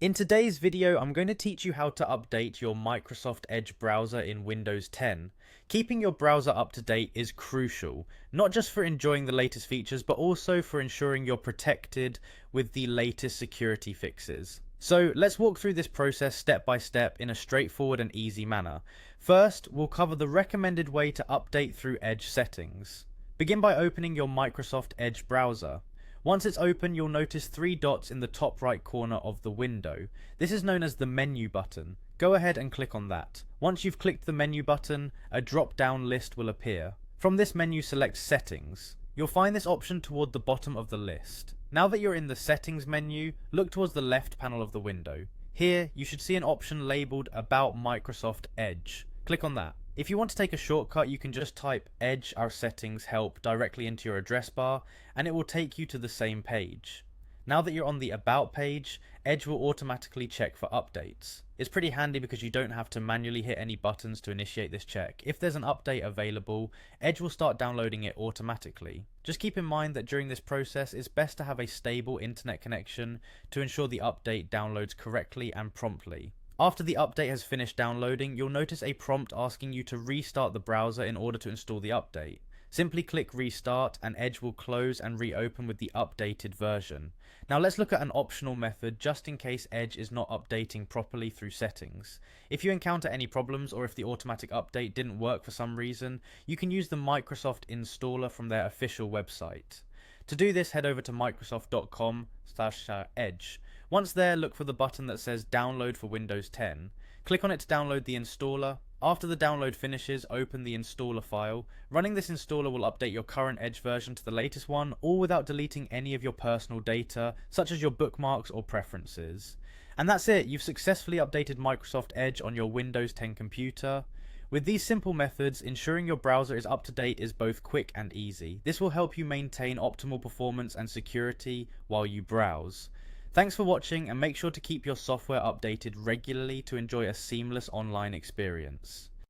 In today's video, I'm going to teach you how to update your Microsoft Edge browser in Windows 10. Keeping your browser up to date is crucial, not just for enjoying the latest features, but also for ensuring you're protected with the latest security fixes. So let's walk through this process step by step in a straightforward and easy manner. First, we'll cover the recommended way to update through Edge settings. Begin by opening your Microsoft Edge browser. Once it's open, you'll notice three dots in the top right corner of the window. This is known as the menu button. Go ahead and click on that. Once you've clicked the menu button, a drop-down list will appear. From this menu, select Settings. You'll find this option toward the bottom of the list. Now that you're in the Settings menu, look towards the left panel of the window. Here, you should see an option labeled About Microsoft Edge. Click on that. If you want to take a shortcut, you can just type Edge our settings help directly into your address bar and it will take you to the same page. Now that you're on the About page, Edge will automatically check for updates. It's pretty handy because you don't have to manually hit any buttons to initiate this check. If there's an update available, Edge will start downloading it automatically. Just keep in mind that during this process, it's best to have a stable internet connection to ensure the update downloads correctly and promptly. After the update has finished downloading, you'll notice a prompt asking you to restart the browser in order to install the update. Simply click Restart and Edge will close and reopen with the updated version. Now let's look at an optional method just in case Edge is not updating properly through settings. If you encounter any problems or if the automatic update didn't work for some reason, you can use the Microsoft installer from their official website. To do this, head over to microsoft.com/edge. Once there, look for the button that says Download for Windows 10. Click on it to download the installer. After the download finishes, open the installer file. Running this installer will update your current Edge version to the latest one, all without deleting any of your personal data, such as your bookmarks or preferences. And that's it, you've successfully updated Microsoft Edge on your Windows 10 computer. With these simple methods, ensuring your browser is up to date is both quick and easy. This will help you maintain optimal performance and security while you browse. Thanks for watching and make sure to keep your software updated regularly to enjoy a seamless online experience.